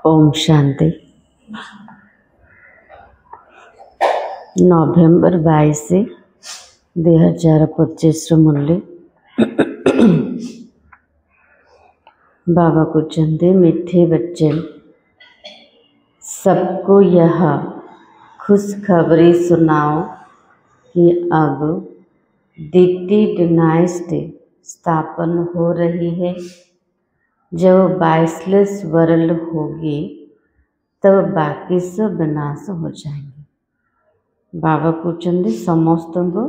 ओम शांति। नवेम्बर 22 2025 मुरली बाबा कहते मीठे बच्चे सबको यह खुशखबरी सुनाओ कि अब द्वितीय डायनेस्टी स्थापन हो रही है। जब 22 वर्ल्ड होगी तब बाकी सब विनाश हो जाएंगे। बाबा कहते समस्त को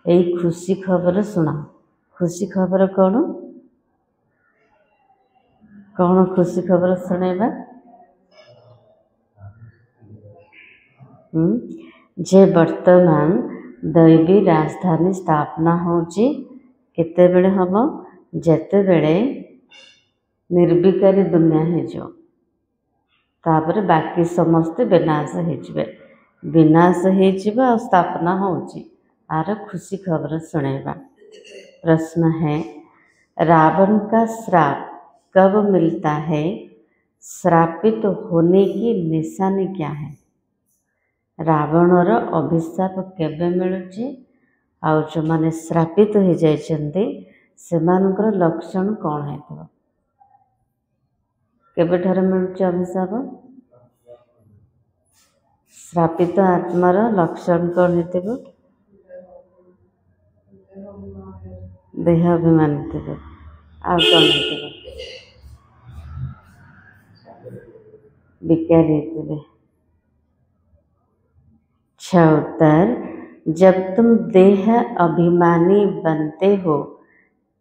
यही खुशी खबर सुनाओ। खुशी खबर कौन कौन खुशी खबर सुनेबा? जे वर्तमान दैवी राजधानी स्थापना होची केतेबेले हबो? जेतेबेले निर्विकारी दुनिया हो तापर बाकी समस्ते विनाश हो विनाश हो स्थापना होची आर खुशी खबर सुनेबा। प्रश्न है, रावण का श्राप कब मिलता है? श्रापित होने की निशानी क्या है? रावणर अभिशाप केबे मिलुची आउ जो माने श्रापित हो जाइछन्ते सेमानकर लक्षण कौन है? केबे ठारे मिलुची अभिशाप? श्रापित आत्मार लक्षण कौन हेतिबो? देह अभिमान हेतिबो। आ कौन हेतिबो? विकारी हेतिबे। उत्तर, जब तुम देह अभिमानी बनते हो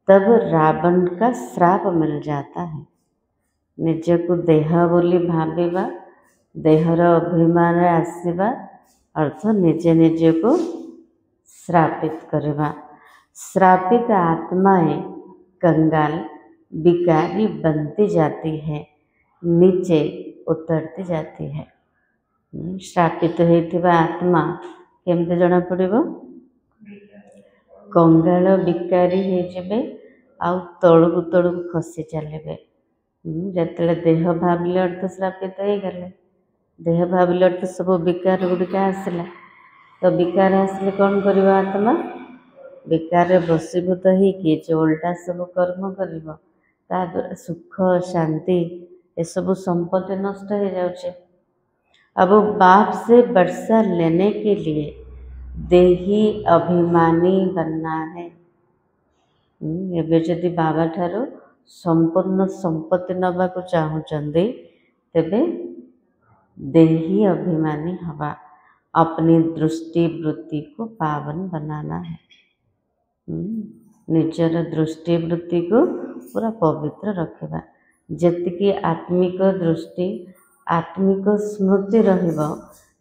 तब रावण का श्राप मिल जाता है। निज को देह बोली भाविबा, देहर अभिमान आसवा अर्थ निजे निजे को श्रापित करवा। श्रापित आत्माएं कंगाल विकारी बनती जाती है, नीचे उतरती जाती है। श्रापित होइथिबा आत्मा केमते जଣା पड़िबो? कंगाल विकारी हो जिबे आउ तळकु तळकु खसी चलिबे। जतले देह भाविले अर्थ श्रापित हो गले। देह भाविले अर्थ सब विकार गुड़िका आसला तो विकार आसले कौन करिबो? आत्मा विकार बसीभूत ही कि जो उल्टा सब कर्म करिबो ता द्वारा सुख शांति ये सब संपत्ति नष्ट हो जाउछे। अब बाप से वर्षा लेने के लिए देही अभिमानी बनना है। एबे जदि बाबा ठारो संपूर्ण संपत्ति नबा को चाहूचंदी तेबे देही अभिमानी हवा। अपनी दृष्टि वृत्ति को पावन बनाना है। निजर दृष्टि वृत्ति को पूरा पवित्र रखा। जेतिकी आत्मिक दृष्टि आत्मिक स्मृति रहिबो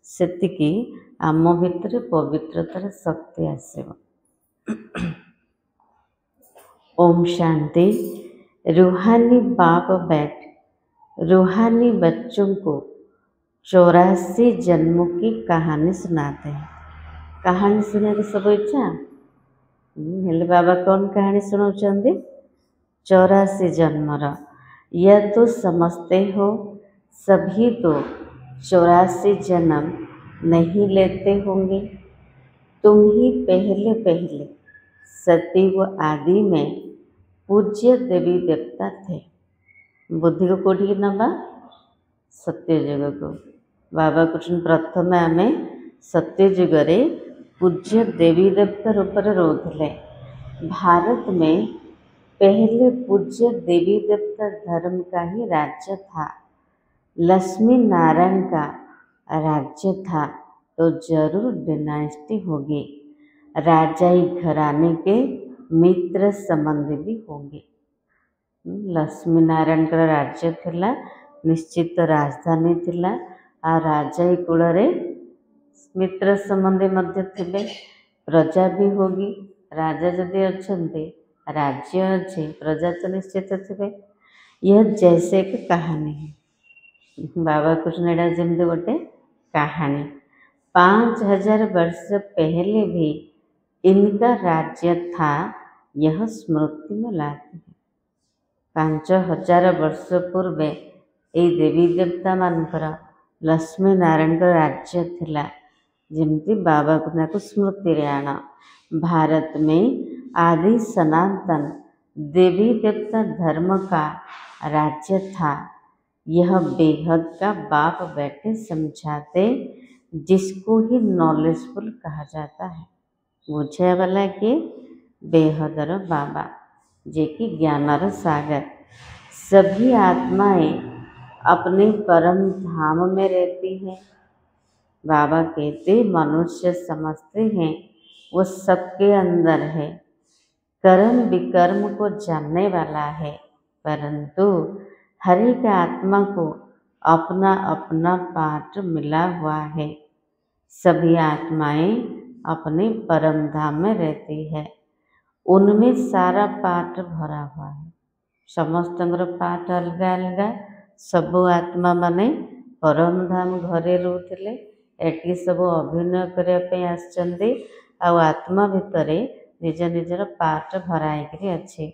सेतिकी आम भितर पवित्रतार शक्ति आसेबो। ओम शांति। रूहानी बाप रूहानी बच्चों को 84 जन्मों की कहानी सुनाते हैं। कहानी सुनने की सब इच्छा हेले बाबा कौन कहानी सुनाउछन्ति? 84 जन्मर। यह तो समझते हो सभी तो 84 जन्म नहीं लेते होंगे। तुम ही पहले पहले सतयुग आदि में पूज्य देवी देवता थे। बुद्धि को कोठी नबा? सत्ययुग को। बाबा कुछ प्रथम आम सत्ययुगरे पूज्य देवी देवता रूप में रोले। भारत में पहले पूज्य देवी देवता धर्म का ही राज्य था। लक्ष्मी नारायण का राज्य था तो जरूर डायनेस्टी होगी। राजाई घराने के मित्र संबंधी भी होंगे। लक्ष्मी नारायण का राज्य थिला, निश्चित राजधानी थिला आ राजाई कूलरे मित्र संबंधी मध्य थिबे। प्रजा भी होगी। राजा जदि अछन्ते राज्य अच्छे प्रजा तो निश्चित थिबे। यह जैसे एक कहानी है। बाबा कृष्ण एडा जमते गोटे कहानी। 5000 वर्ष पहले भी इनका राज्य था, यह स्मृति में लाते हैं। 5000 वर्ष पूर्व ଏଇ ଦେବୀ ଦେବତାମାନଙ୍କର ଲକ୍ଷ୍ମୀ ନାରାୟଣଙ୍କର राज्य थिला। ଯେମିତି बाबा को स्मृति रे आण। भारत में आदि सनातन देवी देवता धर्म का राज्य था। यह बेहद का बाप बेटे समझाते, जिसको ही नॉलेजफुल कहा जाता है। बुझे वाला के बेहदर बाबा, जे कि ज्ञानर सागर। सभी आत्माएं अपने परम धाम में रहती हैं। बाबा कहते मनुष्य समझते हैं वो सबके अंदर है, कर्म विकर्म को जानने वाला है, परंतु हर एक आत्मा को अपना अपना पाठ मिला हुआ है। सभी आत्माएं अपने परम धाम में रहती है, उनमें सारा पाठ भरा हुआ है। समस्तଙ୍କର पाठ अलगा अलगा। ସବୁ आत्मा माने परम धाम घरे रोते, एटी सब अभिनय करने आसचंदी। आत्मा भितरे निज निजर पाठ भराई अच्छे।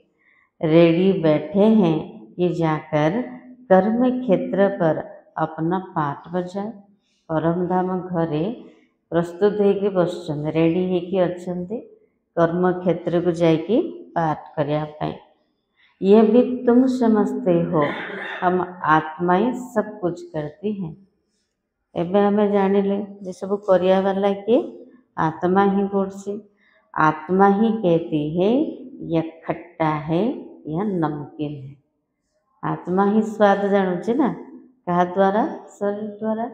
रेडी बैठे हैं कि जाकर कर्म क्षेत्र पर अपना पाठ बजाए। परम धाम घरे प्रस्तुत होकर बसचंद, रेडी होकर अच्छे कर्म क्षेत्र को जाकि पाठ करने। यह भी तुम समझते हो, हम आत्माएं सब कुछ करती हैं। एबे हमें जानिले जे सब करिया वाला के आत्मा ही करसी। आत्मा ही कहती है यह खट्टा है, यह नमकीन है। आत्मा ही स्वाद जानूचे ना, कहा द्वारा? शरीर द्वारा।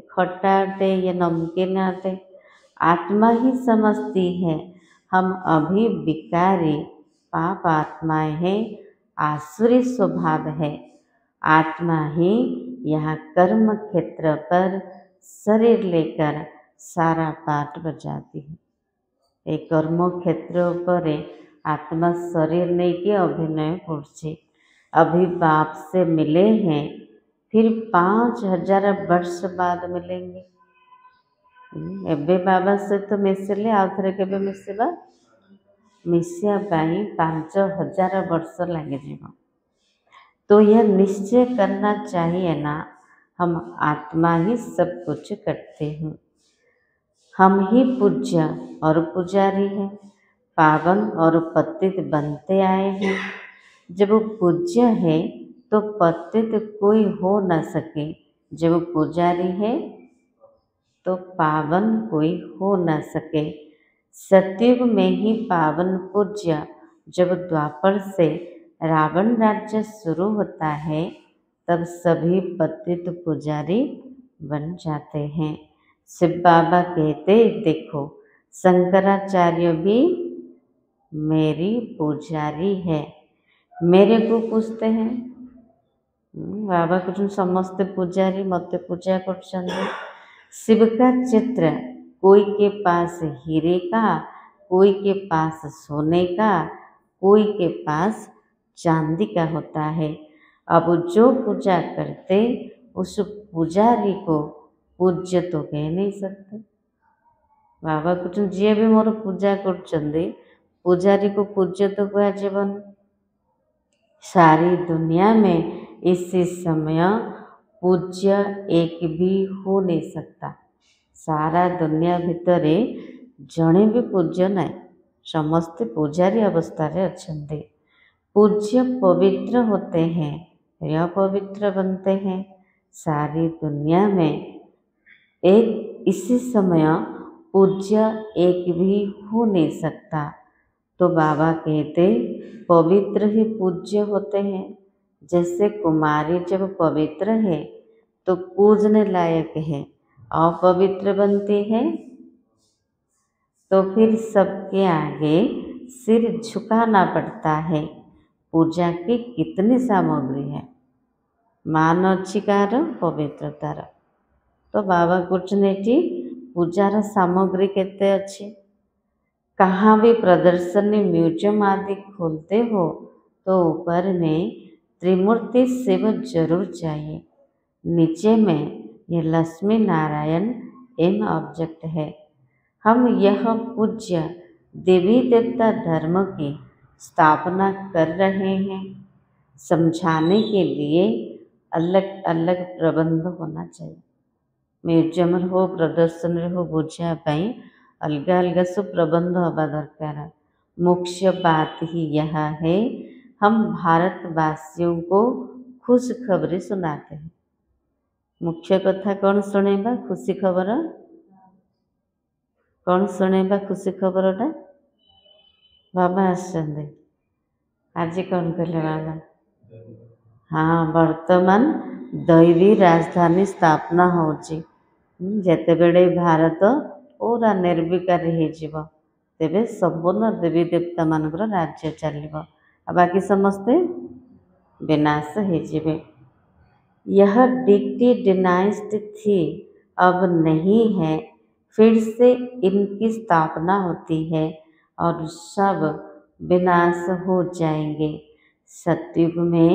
खट्टा आटे ये नमकीन आटे, आत्मा ही समझती है। हम अभी विकारी पाप आत्माएं हैं, आसुरी स्वभाव है। आत्मा ही यहाँ कर्म क्षेत्र पर शरीर लेकर सारा पाठ बजाती है। एक कर्म क्षेत्र पर आत्मा शरीर नहीं के अभिनय करछे। अभी बाप से मिले हैं, फिर 5000 वर्ष बाद मिलेंगे। एबे बाबा सहित मिसिले आउ थे के मिसवा, मिसिया 5000 वर्ष लगे। तो यह निश्चय करना चाहिए ना, हम आत्मा ही सब कुछ करते हैं। हम ही पूज्य और पुजारी हैं, पावन और पतित बनते आए हैं। जब पूज्य है तो पतित कोई हो न सके, जब पुजारी है तो पावन कोई हो न सके। सतयुग में ही पावन पूज्य, जब द्वापर से रावण राज्य शुरू होता है तब सभी पतित पुजारी बन जाते हैं। शिव बाबा कहते देखो शंकराचार्य भी मेरी पुजारी है। मेरे को पूछते हैं बाबा कुछ समस्त पुजारी मत पूजा कर। शिव का चित्र कोई के पास हीरे का, कोई के पास सोने का, कोई के पास चांदी का होता है। अब जो पूजा करते उस पुजारी को पूज्य तो कह नहीं सकते। बाबा कुछ जी भी मोर पूजा कर पुजारी को पूज्य तो कह जीवन। सारी दुनिया में इसी समय पूज्य एक भी हो नहीं सकता। सारा दुनिया भितरे जड़े भी पूज्य नहीं, समस्त पुजारी अवस्था रे अच्छे। पूज्य पवित्र होते हैं या पवित्र बनते हैं। सारी दुनिया में एक इसी समय पूज्य एक भी हो नहीं सकता। तो बाबा कहते पवित्र ही पूज्य होते हैं। जैसे कुमारी जब पवित्र है तो पूजने लायक है, अपवित्र बनती है तो फिर सबके आगे सिर झुकाना पड़ता है। पूजा की कितनी सामग्री है, मान अच्छी कार पवित्रतार। तो बाबा कुछ नहीं पूजार सामग्री केते अच्छी। कहाँ भी प्रदर्शनी म्यूजियम आदि खोलते हो तो ऊपर में त्रिमूर्ति शिव जरूर चाहिए। नीचे में ये लक्ष्मी नारायण एम ऑब्जेक्ट है। हम यह पूज्य देवी देवता धर्म की स्थापना कर रहे हैं। समझाने के लिए अलग अलग प्रबंध होना चाहिए। म्यूजियम हो प्रदर्शन हो बुझापी अलग अलग सब प्रबंध हवा दरकार। मुख्य बात ही यह है हम भारतवासियों को खुशखबरी सुनाते हैं। मुख्य कथा कौन शुणेबा खुशी खबर कौन शुणेबा खुशी खबरटा बाबा आसछन्ते आज कौन कहले बाबा हाँ वर्तमान दैवी राजधानी स्थापना होची जेतेबेले भारत पूरा निर्विकारी हो तेबे संपूर्ण देवी देवता मानकर राज्य चलिबो आ बाकी समस्ते विनाश हो। यह डिक्टी डिनाइस्टी थी अब नहीं है, फिर से इनकी स्थापना होती है और सब विनाश हो जाएंगे। सतयुग में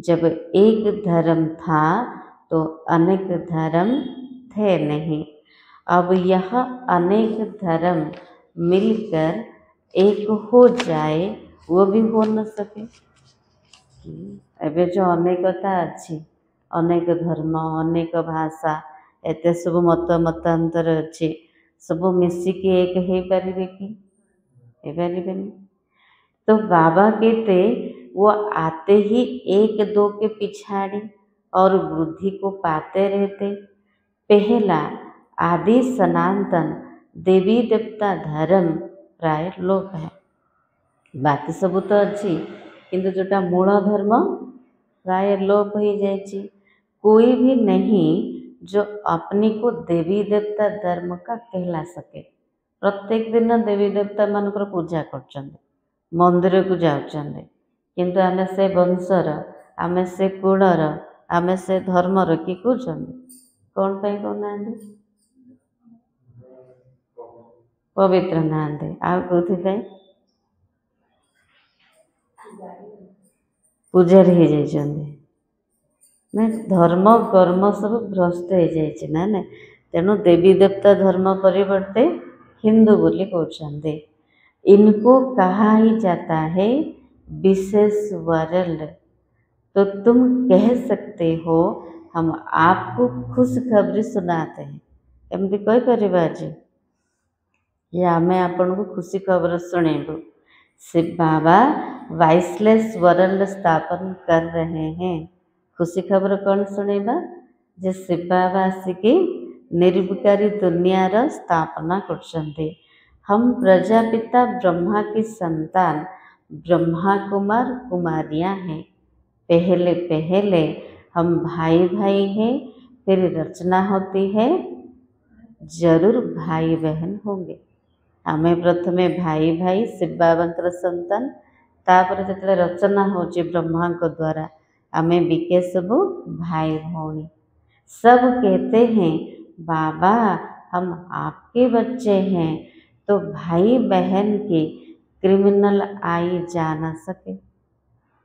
जब एक धर्म था तो अनेक धर्म थे नहीं, अब यह अनेक धर्म मिलकर एक हो जाए वो भी हो न सके। एबे जो अनेकता अच्छी अनेक धर्म अनेक भाषा एत सब मत मतांतर अच्छे सब मिसिकी एक हो पारे कि हो पारे। तो बाबा कहते वो आते ही एक दो के पिछाड़ी और वृद्धि को पाते रहते। पहला आदि सनातन देवी देवता धर्म प्राय लोप है, बाकी सब तो अच्छी किंतु जोटा मूल धर्म प्राय लोप हो जाए। कोई भी नहीं जो अपने को देवी देवता धर्म का कहला सके। प्रत्येक दिन देवी देवता मानकर पूजा कर मंदिर को जाऊँ किंतु आमे से वंशर आमे से कुलर आमे से धर्मर कि कहते कौन पाई कहना पवित्र नहांते आ कौन पूजारी हो जाइछन्ते ना धर्म कर्म सब भ्रष्ट हो जाए ना ना तेणु देवी देवता धर्म परिवर्ते हिंदू बोली कहते। इनको कहा ही जाता है विशेष वर्ल्ड। तो तुम कह सकते हो हम आपको खुशखबरी सुनाते हैं एमती कहीपर आज ये आम आपण को खुशी खबर शुणेबू। शिव बाबा वाइसलेस वर्ल्ड स्थापन कर रहे हैं। खुशी खबर कौन शुणेबा जे शिव बाबा आसिकी निर्विकारी दुनियार स्थापना करछन्ते। हम प्रजापिता ब्रह्मा की संतान ब्रह्मा कुमार कुमारियाँ हैं। पहले पहले हम भाई भाई हैं, फिर रचना होती है जरूर भाई बहन होंगे। आमे प्रथमे भाई भाई शिव बाबा संतान तापर जो रचना होची ब्रह्मा को द्वारा आमे बिके सब भाई भौणी। सब कहते हैं बाबा हम आपके बच्चे हैं, तो भाई बहन के क्रिमिनल आई जा न सके।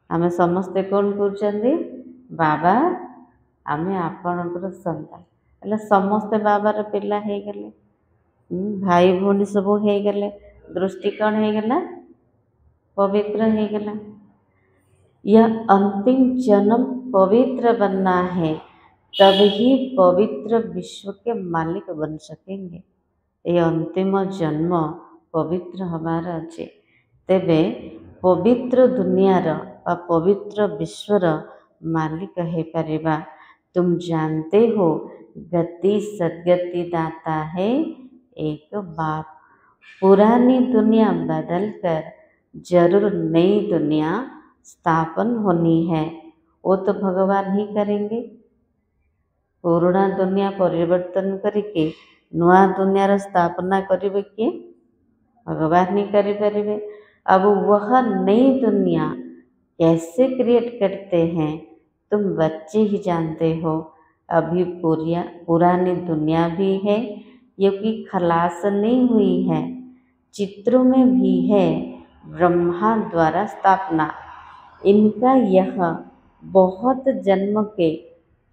आमे समस्ते कौन कहते बाबा आमे आपणकर संतान हेले समस्ते बाबार पिला हो गले भाई भौणी सब हो गले दृष्टि कौन हो गला पवित्र हो गला। यह अंतिम जन्म पवित्र बनना है तब ही पवित्र विश्व के मालिक बन सकेंगे। ये अंतिम जन्म पवित्र हमार अच्छे तेबे पवित्र दुनियार व पवित्र विश्वर मालिक है परिबा। तुम जानते हो गति सदगति दाता है एक बाप। पुरानी दुनिया बदल कर जरूर नई दुनिया स्थापन होनी है, वो तो भगवान ही करेंगे। पुराना दुनिया परिवर्तन करके नुआ दुनियार स्थापना करेंगे किए भगवान ही करें। अब वह नई दुनिया कैसे क्रिएट करते हैं तुम बच्चे ही जानते हो। अभी पुरानी दुनिया भी है ये कि खलास नहीं हुई है, चित्रों में भी है ब्रह्मा द्वारा स्थापना। इनका यह बहुत जन्म के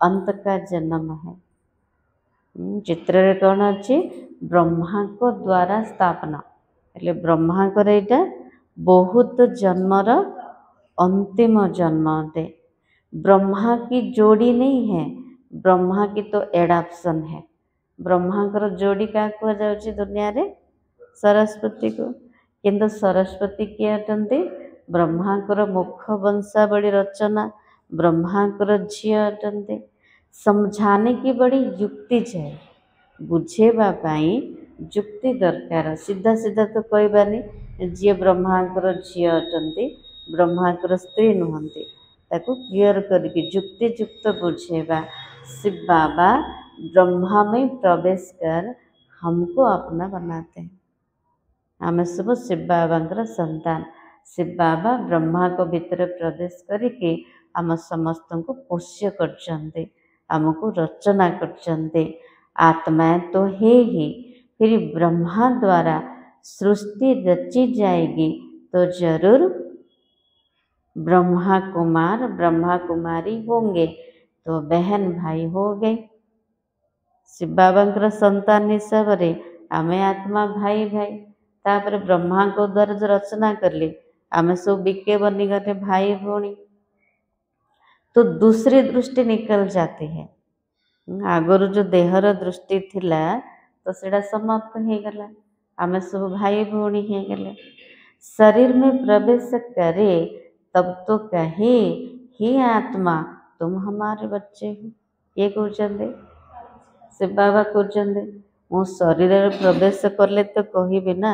अंत का जन्म है। चित्र कौन अच्छे ब्रह्मा को द्वारा स्थापना हेले ब्रह्मा को यहाँ बहुत जन्मर अंतिम जन्म अटे। ब्रह्मा की जोड़ी नहीं है, ब्रह्मा की तो एडाप्शन है। ब्रह्मांकर जोड़ी क्या कुहाଯାଉଛି दुनिया सरस्वती को, किंतु सरस्वती किए अटंती ब्रह्मांकर मुख वंशावली रचना, ब्रह्मांकर झील अटंती। समझाने की बड़ी युक्ति चाहिए, बुझेवा पाई युक्ति दरकार। सीधा सीधा तो कहबानी जी ब्रह्मांकर झील अटंती, ब्रह्मांकर स्त्री नुहंती, ताको क्लियर करके युक्ति युक्त बुझेवा। शिव बाबा ब्रह्मा में प्रवेश कर हमको अपना बनाते हैं। आम सब शिव बाबा संतान। शिव बाबा ब्रह्मा को भीतर प्रवेश करके आम समस्त को पोष्य करचंते, आमको रचना करचंते। आत्मा तो है ही, फिर ब्रह्मा द्वारा सृष्टि रची जाएगी तो जरूर ब्रह्मा कुमार ब्रह्मा कुमारी होंगे, तो बहन भाई हो गए। शिव बाबा संतान हिसाब से आमे आत्मा भाई भाई, तापर ब्रह्मा को द्वारा जो रचना करले आमे सब बिके बनी गए भाई भौणी, तो दूसरी दृष्टि निकल जाती है। आगर जो देहर दृष्टि थिला तो सेटा समाप्त हो गला, आमे सब भाई भौणी हो गले। शरीर में प्रवेश करे तब तो कहे हे आत्मा तुम हमारे बच्चे हो। ये कहते शिव बाबा कहते मु शरीर प्रवेश कले तो कहबी ना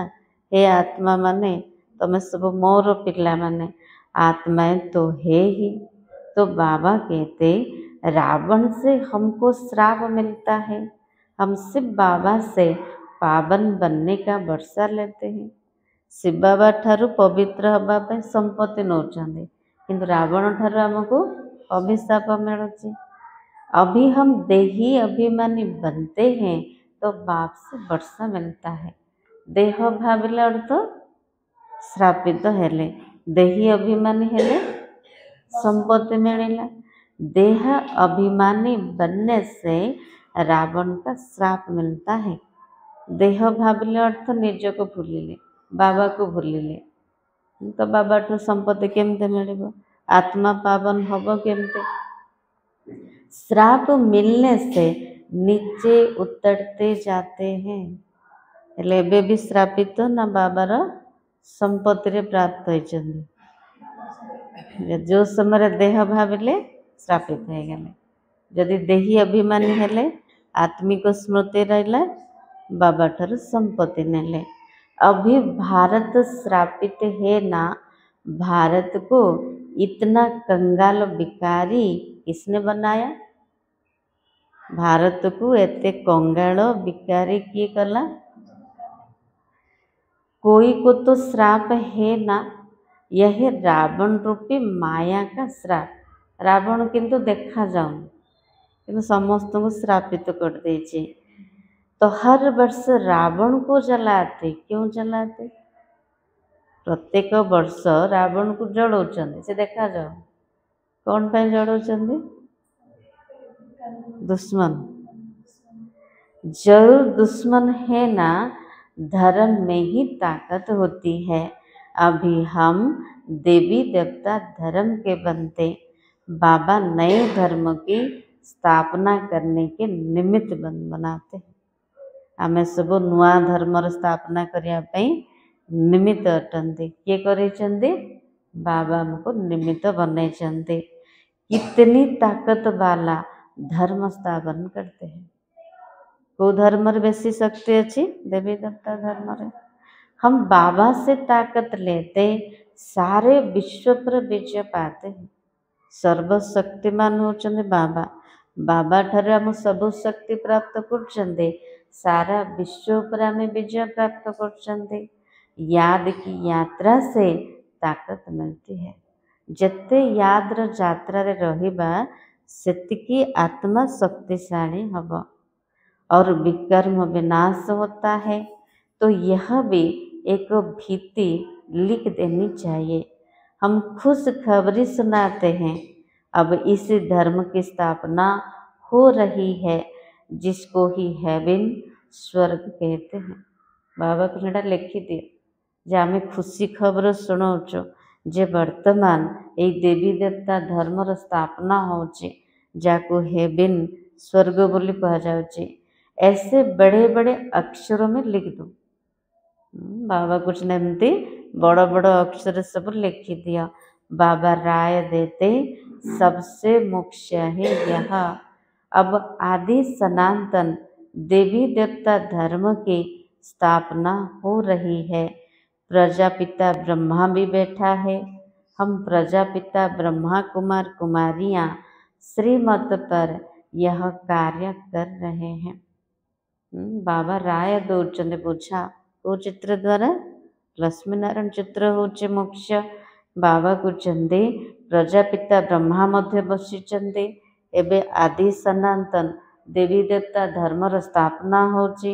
हे आत्मा माने तुम सब मोर पिला माने, आत्माएं तो है ही। तो बाबा कहते रावण से हमको श्राप मिलता है, हम शिव बाबा से पावन बनने का वर्षा लेते हैं। शिव बाबा ठारू पवित्र हवाई संपत्ति नौचंदे, किंतु रावण ठारू आमको अभिशाप मिलुची। अभी हम देही अभिमानी बनते हैं तो बाप से वर्षा मिलता है। देह भाविला अर्थ श्रापित हेले, देही अभिमानी हेले संपत्ति मिलला। देह अभिमानी बनने से रावण का श्राप मिलता है। देह भाविले अर्थ निज को भूलिले, बाबा को भूलिले, तो बाबा ठू संपत्ति केमते मिलिबो, आत्मा पावन हब केमते। श्राप मिलने से नीचे उतरते जाते हैं, हेले एबे भी श्रापित ना बाबार संपत्ति रे प्राप्त होइचंदी। जो समय देह भाविले श्रापित हो गले, जदि देही अभिमानी हेले आत्मिक स्मृति रहिला बाबा ठार संपत्ति नेले। अभी भारत श्रापित है ना, भारत को इतना कंगाल भिखारी किसने बनाया? भारत को एते कंगाल भिखारी किए कला? कोई को तो श्राप है ना, यह रावण रूपी माया का श्राप। रावण किंतु देखा जाऊन, किंतु समस्त को श्रापित कर देचे। तो हर वर्ष रावण को जलाते, क्यों जलाते? प्रत्येक वर्ष रावण को जड़ौचंदी, से देखा जाओ कौन पे जड़ौचंदी? दुश्मन। जरूर दुश्मन है ना, धर्म में ही ताकत होती है। अभी हम देवी देवता धर्म के बनते, बाबा नए धर्म की स्थापना करने के निमित्त बनाते हैं। आमे सब नुआ धर्म स्थापना करने निमित्त अटंती। किए करे? बाबा हमको निमित्त बने। कितनी ताकत वाला धर्म स्थापन करते हैं। को धर्म बेसी शक्ति अच्छी? देवी देवता धर्म रे। हम बाबा से ताकत लेते, सारे विश्व पर विजय पाते हैं। सर्वशक्तिमान होचंदे बाबा, बाबा ठारे हम सब शक्ति प्राप्त करचंदे, सारा विश्व पर आम विजय प्राप्त करचंदे। याद की यात्रा से ताकत मिलती है। जत्ते याद यात्रा रे रहिबा सेतिकी आत्मा शक्तिशाली हब और विकर्म विनाश होता है। तो यह भी एक भीति लिख देनी चाहिए। हम खुश खबरी सुनाते हैं, अब इस धर्म की स्थापना हो रही है, जिसको ही हेवन स्वर्ग कहते हैं। बाबा को लिखी दिए जे आमे खुशी खबर शुणाउछु जे वर्तमान এই ଦେବୀ ଦେବତା ଧର୍ମର ସ୍ଥାପନା ହେଉଛି, ଯାହାକୁ हेवन स्वर्ग बोली କୁହାଯାଉଛି। ऐसे बड़े बड़े अक्षरों में लिख दो। बाबा कुछ ने एमती बड़ बड़ अक्षर सब लिखि दिया। बाबा राय देते सबसे मुख्य है यह, अब आदि सनातन देवी देवता धर्म की स्थापना हो रही है। प्रजापिता ब्रह्मा भी बैठा है। हम प्रजापिता ब्रह्मा कुमार कुमारियाँ श्रीमत पर यह कार्य कर रहे हैं। बाबा राय दौरान बुझा को चित्र द्वारा लक्ष्मी नारायण चित्र होचे मुख्य। बाबा कहते प्रजापिता ब्रह्मा मध्य बसिचंदे। एबे आदि सनातन देवी देवता धर्मर स्थापना होची।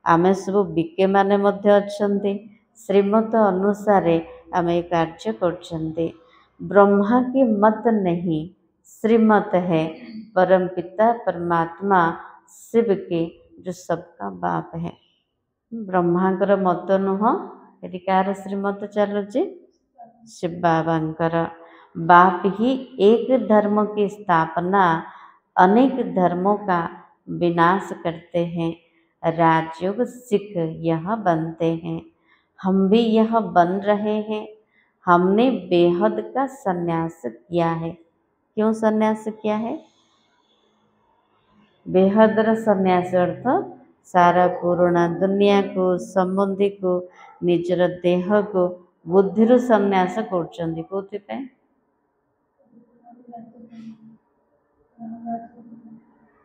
आमे सब बीके माने मध्य अछंती। श्रीमत अनुसारे आमे कार्य करछंती। ब्रह्मा की मत नहीं श्रीमत है। परम पिता परमात्मा शिव के जो सबका बाप है। ब्रह्मांकर मत नुह, ये कार श्रीमत चलुचे शिव बाबांकर। बाप ही एक धर्म की स्थापना अनेक धर्मों का विनाश करते हैं। राजयोग सिख यह बनते हैं। हम भी यह बन रहे हैं। हमने बेहद का संन्यास किया है। क्यों संन्यास किया है? बेहदर संन्यास अर्थ सारा पुराना दुनिया को संबंधी को निजर देह को बुद्धि संन्यास कर कौन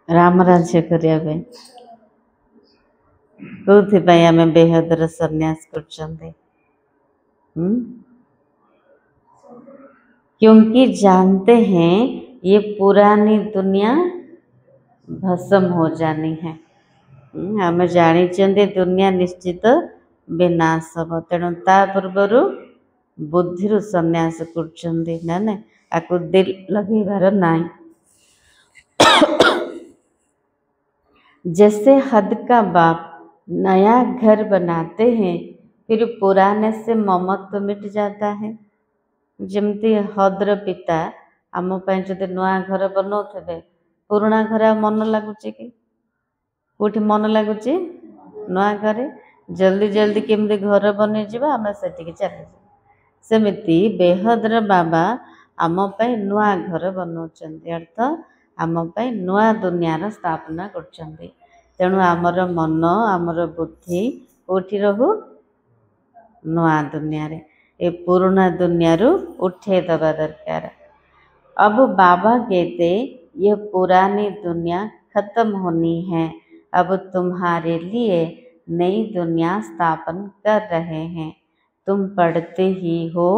राम राज्य करने कौन आम बेहदर संन्यास कर क्योंकि जानते हैं ये पुरानी दुनिया भस्म हो जानी है। आम जानी दुनिया निश्चित विनाश हम। तेणु ता पूर्वर बुद्धि संन्यास कर आपको दिल लगेबार नाई। जैसे हद का बाप नया घर बनाते हैं फिर पुराने से ममत्व मिट जाता है। जमती हद्र पिता आम जब नुआ घर बनाते पुराना घर मन लगुच कि कौटी मन लगुच नुआ घरे जल्दी जल्दी केमती घर बन आम से चल सेमती बेहद्र बाबा आम नुआ घर बनाऊँ अर्थ आम नुआ दुनियार स्थापना कर। तेणु आमर मन आमर बुद्धि कौटी रहू नुआ दुनिया रे। ए पुराना दुनिया उठे दबा दरकार। अब बाबा कहते यह पुरानी दुनिया खत्म होनी है। अब तुम्हारे लिए नई दुनिया स्थापन कर रहे हैं। तुम पढ़ते ही हो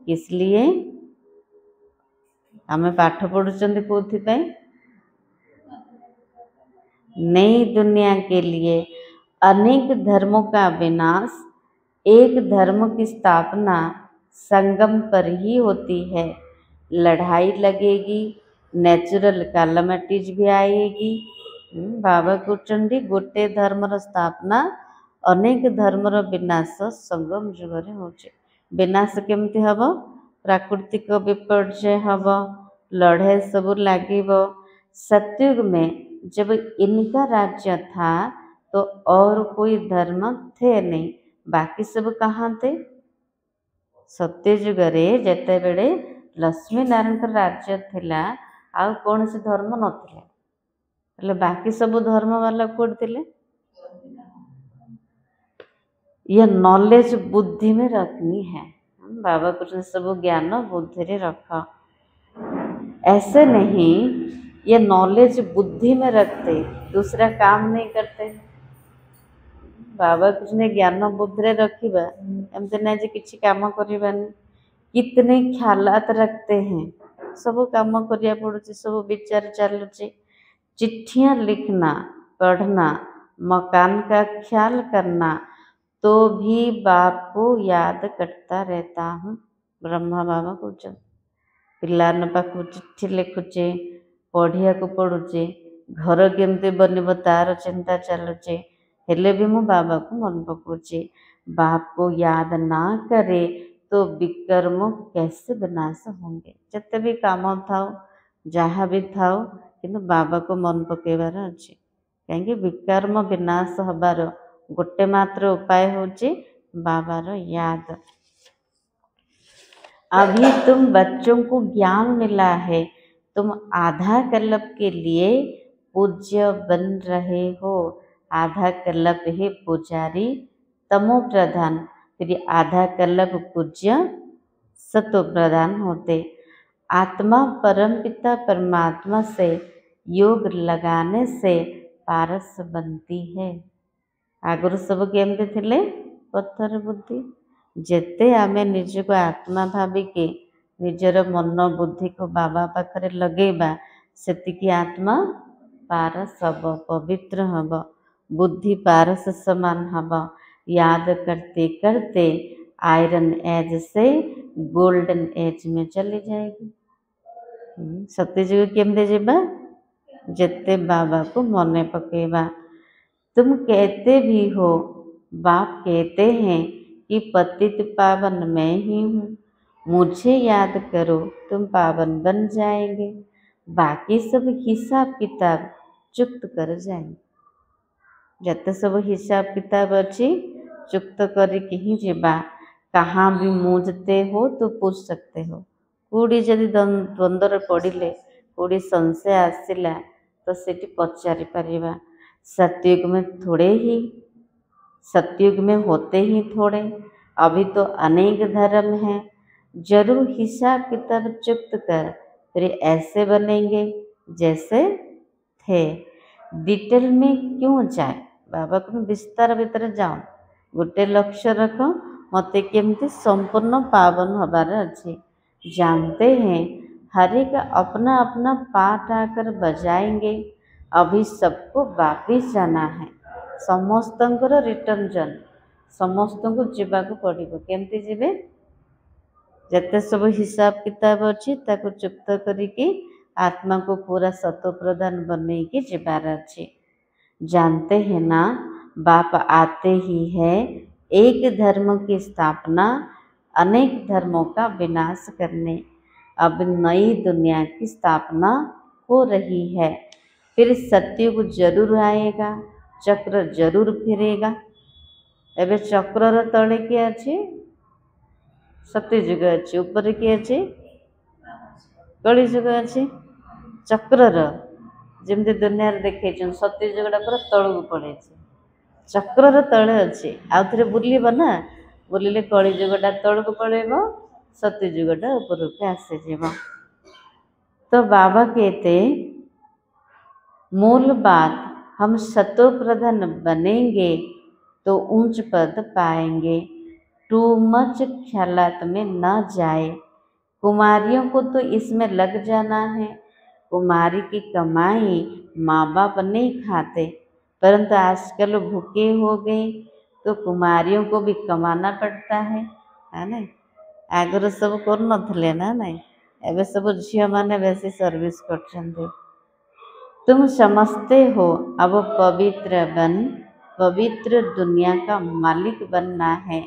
किस लिए? हमें पाठ पढ़ुचंदी कौन? नई दुनिया के लिए। अनेक धर्मों का विनाश एक धर्म की स्थापना संगम पर ही होती है। लड़ाई लगेगी, नेचुरल कैलामिटीज भी आएगी। बाबा कहते गोटे धर्मर स्थापना अनेक धर्मर विनाश संगम जुगरे होचे। विनाश केमती हम? प्राकृतिक विपर्यय हम, लड़ाई सब लागिब। सतयुग में जब इनका राज्य था तो और कोई धर्म थे नहीं, बाकी सब कहाँ थे? सत्ययुग रे जेते बेले लक्ष्मी नारायण राज्य थिला आ कौन से धर्म नथिले, बाकी सब धर्म वाला कौन थिले? यह नॉलेज बुद्धि में रखनी है। बाबा कुछ सब ज्ञान बुद्धि रे रख। ऐसे नहीं ये नॉलेज बुद्धि में रखते दूसरा काम नहीं करते। बाबा कुछ ने ज्ञान बुद्धि रे रखिबा एमते नहीं जे किछि काम करिबानी। कितने ख्यालात रखते हैं, सब काम करिया पड़ुची, सब विचार चलुची। चिट्ठियाँ लिखना, पढ़ना, मकान का ख्याल करना तो भी बाप को याद करता रहता हूँ। ब्रह्मा बाबा कहते पिलान पाखु चिट्ठी लिखुचे, पढ़िया को पड़ुचे, घर केमती बनब तार चिंता चलुचे, हेले भी मु बाबा को मन पकाउचे। बाप को याद ना करे तो विकर्म कैसे विनाश होंगे। जिते भी काम थाओ जहाँ भी थाओ किंतु बाबा को मन पकेबार अच्छे कहीं विकर्म विनाश हबार गोटे मात्र उपाय होची बाबार याद। अभी तुम बच्चों को ज्ञान मिला है, तुम आधा कल्प के लिए पूज्य बन रहे हो। आधा कल्प है पुजारी तमो प्रधान, फिर आधा कल्प पूज्य सतो प्रधान होते। आत्मा परमपिता परमात्मा से योग लगाने से पारस बनती है। आगुरु सब केमती थिले पत्थर बुद्धि। जेते आमे निजको आत्मा भाविके निजर मन बुद्धि को बाबा पाखरे लगेबा सेतिकी आत्मा पारस हब, पवित्र हब, बुद्धि पारस समान हब। याद करते करते आयरन एज से गोल्डन एज में चली जाएगी। सत्यजुग केमते जेबा जेते बाबा को मने पकेबा। तुम कहते भी हो, बाप कहते हैं कि पतित पावन मैं ही हूँ, मुझे याद करो तुम पावन बन जाएंगे। बाकी सब हिसाब किताब चुक्त कर जाएंगे। जते सब हिसाब किताब अच्छी चुक्त करके ही जीवा। कहाँ भी मूझते हो तो पूछ सकते हो। कूड़ी जदि द्वंद्व पड़िले कूड़ी संशय आसिला तो सेठी पचारि पारिबा। सतयुग में थोड़े ही, सतयुग में होते ही थोड़े, अभी तो अनेक धर्म हैं। जरूर हिसाब किताब चुक्त कर, फिर ऐसे बनेंगे जैसे थे। डिटेल में क्यों जाए, बाबा को विस्तार भीतर जाओ। गोटे लक्ष्य रख, मते केमती संपूर्ण पावन हबार अच्छे। जानते हैं हर एक अपना अपना पार्ट आकर बजाएंगे। अभी सबको वापिस जाना है, समस्तंकर रिटर्न जन, समस्त को जीवाक पड़िबो। केमती जीवे, जते सब हिसाब किताब अच्छी ताको चुक्त करिकी आत्मा को पूरा सतो प्रदान बनैकी जीवार अच्छे। जानते हैं ना, बाप आते ही है एक धर्म की स्थापना, अनेक धर्मों का विनाश करने। अब नई दुनिया की स्थापना हो रही है। फिर सतयुग जरूर आएगा, चक्र जरूर फिरेगा। एबे चक्रर तले किए अच्छे, सत्ययुग अच्छे, ऊपर किए अच्छे कलियुग अच्छे। चक्रर जमती दुनिया देखे सत्ययुगटा पूरा तलू पड़े, चक्रर तले अच्छे। आउ थे बुलब ना, बुलिले कलियुगटा तलू पड़ेब, सत्ययुगटा ऊपर के आसीज। तो बाबा कहते मूल बात, हम सतो प्रधान बनेंगे तो ऊंच पद पाएंगे। टू मच ख्यालात में न जाए। कुमारियों को तो इसमें लग जाना है। कुमारी की कमाई माँ बाप नहीं खाते, परंतु आजकल भूखे हो गए तो कुमारियों को भी कमाना पड़ता है ना। आगर सब कर नथिले ना, नहीं एवं सब झील मैंने बेसी सर्विस करछन्ते। तुम समझते हो अब पवित्र बन, पवित्र दुनिया का मालिक बनना है।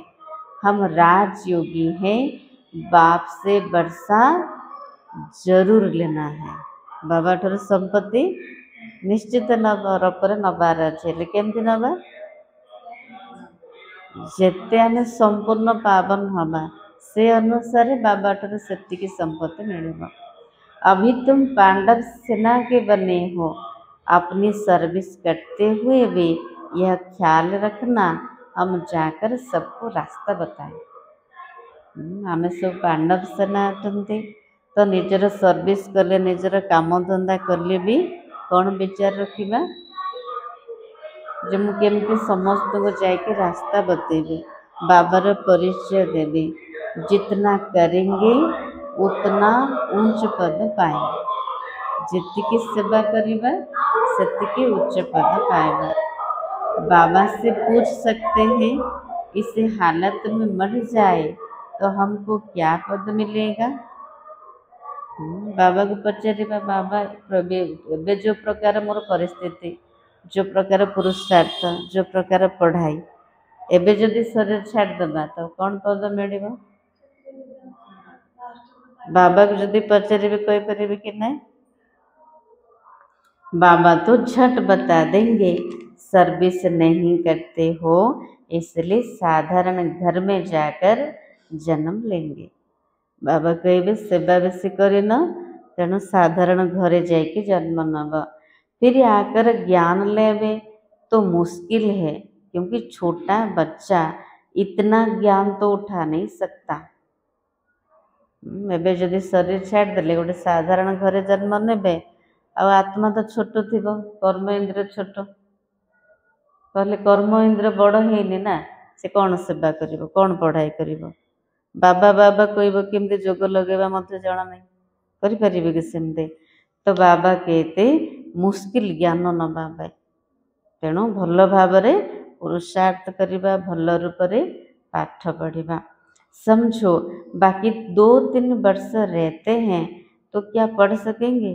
हम राजयोगी हैं, बाप से वर्षा जरूर लेना है। बाबा ठार संपत्ति निश्चित रूप नबार अच्छे। केमती नबा, जेते आमे संपूर्ण पावन हवा से अनुसार बाबा ठार सेतिकी संपत्ति मिलेगा। अभी तुम पांडव सेना के बने हो, अपनी सर्विस करते हुए भी यह ख्याल रखना हम जाकर सबको रास्ता बताएं। आमे सब पांडव सेना अटंती, तो निजर सर्विस कले निजर काम धंदा कले भी कौन विचार रखिबा जे मु केमती समस्त को जाके रास्ता बतेबी, बाबार परिचय देवी। जितना करेंगे उतना ऊंच पद पाएंगे। जितकी सेवा करिबा सेतिकी उच्च पद पाएगा। बाबा से पूछ सकते हैं, इस हालत में मर जाए तो हमको क्या पद मिलेगा। बाबा को पचारिबा, बाबा एबे जो प्रकार मोर परिस्थिति, जो प्रकार पुरुषार्थ, जो प्रकार पढ़ाई, एबे जदि शरीर छाड़देबा तो कौन पद मिलिबा। बाबा को जदि पचारे कही पारे कि नहीं, बाबा तो झट बता देंगे सर्विस नहीं करते हो इसलिए साधारण घर में जाकर जन्म लेंगे। बाबा कहे सेवा बेसी करन तेणु साधारण घरे जाके जन्म नब, फिर आकर ज्ञान लेवे तो मुश्किल है क्योंकि छोटा बच्चा इतना ज्ञान तो उठा नहीं सकता। एबे जदि शरीर छाड़देले गोटे साधारण घरे जन्म नेबे आ आत्मा तो छोट थी, कर्म इंद्रिय छोट, कहले कर्म इंद्रिय बड़ है ना, से कौन सेवा करिवो कौन पढ़ाई करिवो। बाबा बाबा कहब केमती जोग लगेबा मते जणा नहीं, करि परिबे कि सेमते। तो बाबा कहते मुश्किल ज्ञान नबा पाई, तेणु भल भावरे पुरुषार्थ करिबा, भल रूपरे पाठ पढ़िबा। समझो बाकी 2-3 वर्ष रहते हैं तो क्या पढ़ सकेंगे?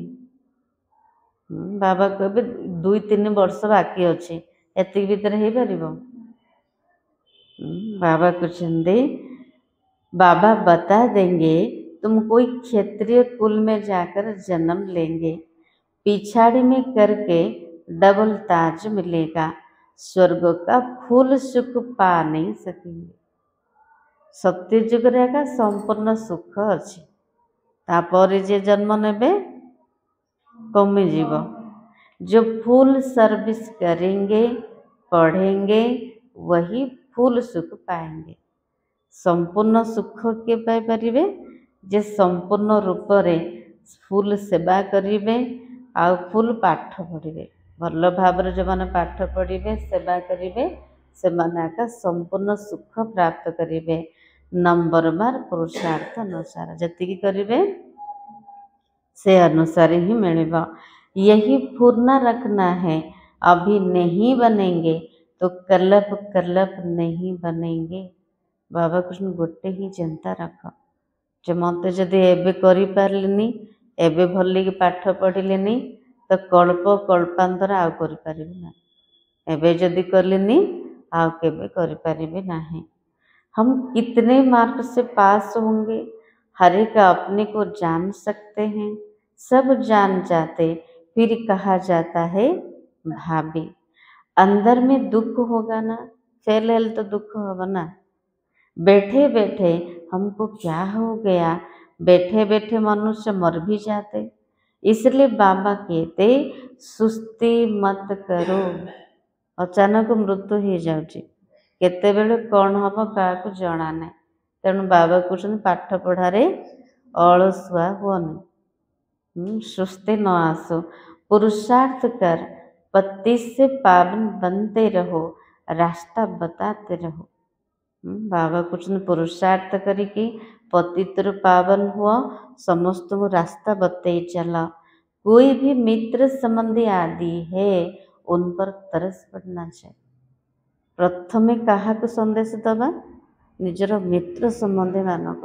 बाबा कहबे 2-3 वर्ष बाकी अच्छे, एतिक भीतर हो पारिबो? बाबा कहते बाबा बता देंगे तुम कोई क्षत्रिय कुल में जाकर जन्म लेंगे, पिछाड़ी में करके डबल ताज मिलेगा, स्वर्ग का फूल सुख पा नहीं सकेंगे। सत्य जुग का संपूर्ण सुख अच्छी, तापर जे जन्म नेबे कमिजीव। जो फुल सर्विस करेंगे पढ़ेंगे वही फुल सुख पाएंगे। संपूर्ण सुख के पाई परिबे जे संपूर्ण रूप रे फुल सेवा करिवे आ फुल पाठ पढ़िबे। भल भाव जो माने पाठ पढ़िबे सेवा करिवे सेमाने आका संपूर्ण सुख प्राप्त करिवे। नंबर बार पुरुषार्थ अनुसार जतिकी करिवे से अनुसार ही मिलेगा। यही पूर्ण रखना है, अभी नहीं बनेंगे तो कल्लप कल्लप नहीं बनेंगे। बाबा कृष्ण गोटे ही चिंता रख, जो मत जदि एबे करि पारलिनी, एबे भलिक पाठ पढ़िलेनी तो कल्प कल्पांतर आउ करि पारिबे ना, एबे जदि कलिनी आउ केबे करि पारिबे नाही। हम कितने मार्क से पास होंगे हर एक अपने को जान सकते हैं, सब जान जाते फिर कहा जाता है भाभी। अंदर में दुख होगा ना, फेल हेल तो दुख होगा ना। बैठे बैठे हमको क्या हो गया, बैठे बैठे मनुष्य मर भी जाते। इसलिए बाबा कहते सुस्ती मत करो, अचानक मृत्यु हो जाउची, केतेबेले कौन हम क्या जना ना। तेणु बाबा कहते पाठ पढ़ारे अलसुआ हुअनि, सुस्ती न आसो, पुरुषार्थ कर, पति से पावन बनते रहो, रास्ता बताते रहो। बाबा कुछ पुरुषार्थ करिकी पतित्र पावन हुआ, समस्त को रास्ता बतई चला। कोई भी मित्र संबंधी आदि है उन पर तरस पड़ना चाहिए। प्रथमे क्या संदेश दबा, निजर मित्र संबंधी मानक।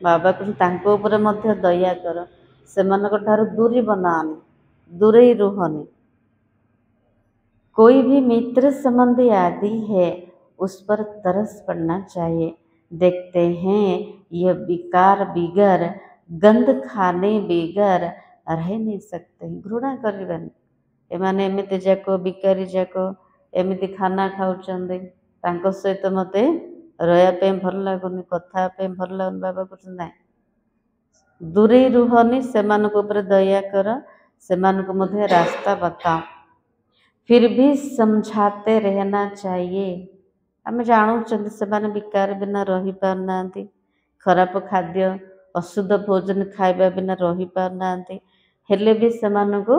बाबा कहते दया कर, से दूरी बनानी, दूरे ही रुहनी। कोई भी मित्र संबंधी आदि है उस पर तरस पड़ना चाहिए। देखते हैं यह विकार बिगर गंध खाने बिगर रह नहीं सकते, घृणा करबेन। एमाने एमिति जाक बिकारी जाक एमिति खाना खाउचंदे, तांको सहित मते रहा पे भल लगुनि, कथा पे भल लगुनि। बाबा कहते ना, दूरे रुहनी, सेमानक ऊपर दया कर, सेमानक मध्य रास्ता बताओ, फिर भी समझाते रहना चाहिए। आम जानूँ से विकार बिना रही पारना, खराब खाद्य अशुद्ध भोजन खाइबा बिना रही पारना, हेले भी सेमानकु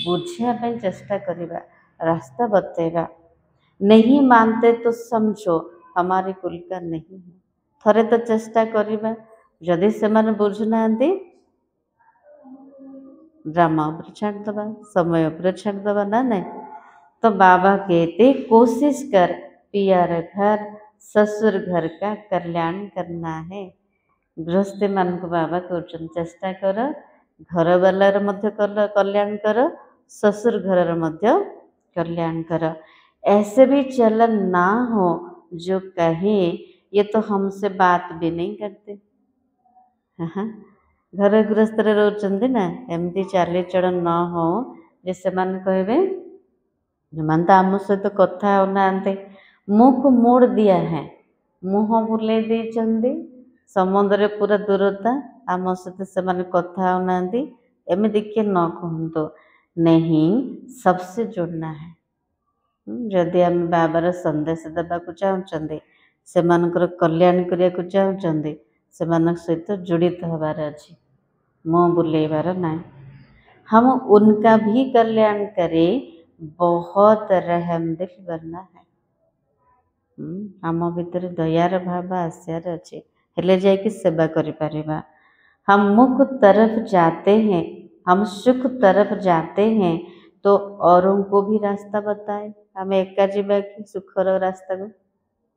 बुझाइबा चेष्टा करिबा, रास्ता बतेगा। नहीं मानते तो समझो हमारे कुल का नहीं है, थरे तो चेष्टा करिबा। जदि सेमाने बुझुना ड्रामा पर छाड़ दबा, समय पर छाड़ दबा ना नहीं। तो बाबा कहते कोशिश कर पियर घर ससुर घर का कल्याण करना है। गृहस्थी मान को बाबा कहते चेष्टा कर, घर वालार मध्य कल्याण कर, ससुर घर मध्य कल्याण कर। ऐसे भी चलन ना हो जो कहे ये तो हमसे बात भी नहीं करते, हाँ घर गृहस्थरे रोचंदी ना एमती चालीचलन न हो जे सेमाने कहबे जो तो आम सहित कथा होना मुँह को मोड़ दिया है मुँह बुले देचंदी समुद्र पूरा दूरता आम सहित से कथा होना एमती किए न कहतु नहीं सबसे जुड़ना है। जदि आम बाबार संदेश देवाक चाहते से कल्याण करने को चाहते से सहित जड़ित हबार अच्छे मुँह बुलेबार ना हम उनका भी कल्याण करें बहुत रहम दिल बनना है। आम भितर दयार भाव आसार अच्छे हेले जाकि सेवा करिपरिबा। हम मुख तरफ जाते हैं हम सुख तरफ जाते हैं तो औरों को भी रास्ता बताए आम एका जीवा कि सुखर रास्ता को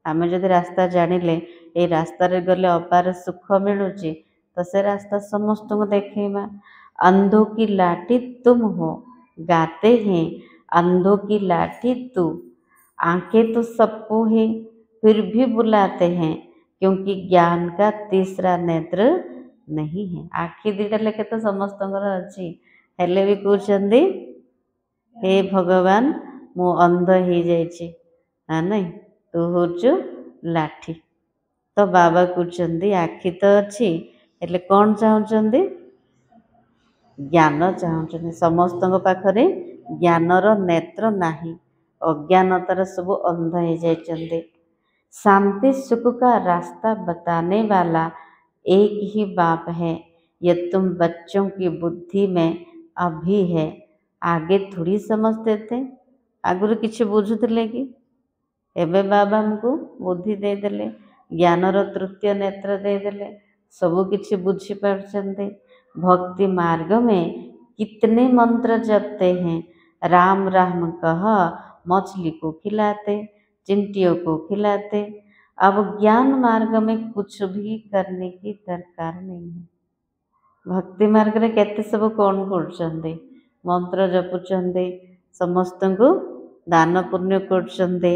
आम जदि रास्ता जानिले ये रास्ता गले अपार सुख मिलूची तो से रास्ता समस्त को देखा। अंधों की लाठी तुम हो गाते हैं अंधों की लाठी तू आंखें तो सबको है फिर भी बुलाते हैं क्योंकि ज्ञान का तीसरा नेत्र नहीं है। आखि दीटा लेखे तो समस्त अच्छी हेले भी कहते हे भगवान मु अंध हो जाइए नहीं तू होचु लाठी तो बाबा कहते आखि तो अच्छी हेले कौन चाहते ज्ञान चाहते समस्त पाखरे ज्ञानर नेत्र नाही अज्ञानतार सब अंध हो जाते। शांति सुख का रास्ता बताने वाला एक ही बाप है ये तुम बच्चों की बुद्धि में अभी है आगे थोड़ी समझते थे आगुरी किसी बुझुले कि एबे बाबा हमको बुद्धि देदेले ज्ञानर तृतीय नेत्र देदेले सबू किछि बुझी पारछन्ते। भक्ति मार्ग में कितने मंत्र जपते हैं राम राम कह मछली को खिलाते चिंटियों को खिलाते। अब ज्ञान मार्ग में कुछ भी करने की दरकार नहीं है। भक्ति मार्ग में केते सब कौन कर मंत्र जपुचंदे समस्त को दान पुण्य कर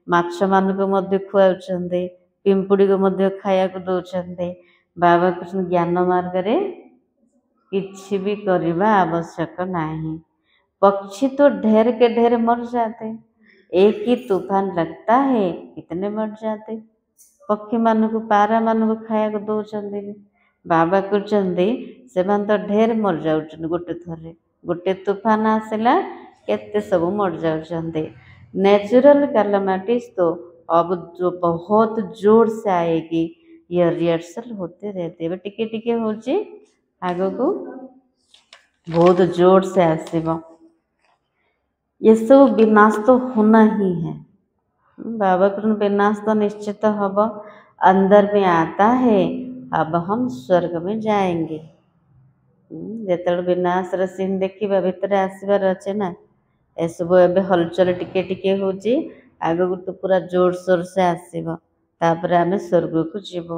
माछ मान को खुआउचंदे पिंपुड़ी को खाया को दौरान बाबा कृष्ण ज्ञान मार्ग रे किछि भी करवा आवश्यक नहीं। पक्षी तो ढेर के ढेर मर जाते एक ही तूफान लगता है कितने मर जाते पक्षी मान को पारा मान को खाया को दौरान बाबा कहते से तो ढेर मर जाऊँ गोटे थर गोटे तूफान आसला केते सब मर जाते। नेचुरल कैलामिटीज तो अब जो बहुत जोर से आएगी ये रिहर्सल होते रहते हैं टिके टिके हो आग को बहुत जोर से आसब ये सब विनाश तो होना ही है। बाबा कृष्ण विनाश तो निश्चित हब अंदर में आता है अब हम स्वर्ग में जाएंगे। जो विनाश सीन देखा भितर आसबार अच्छे ना एसबू एवं हलचल टिके टिके हो आग को तो पूरा जोर सोर से आसब तापर आम स्वर्ग को जीव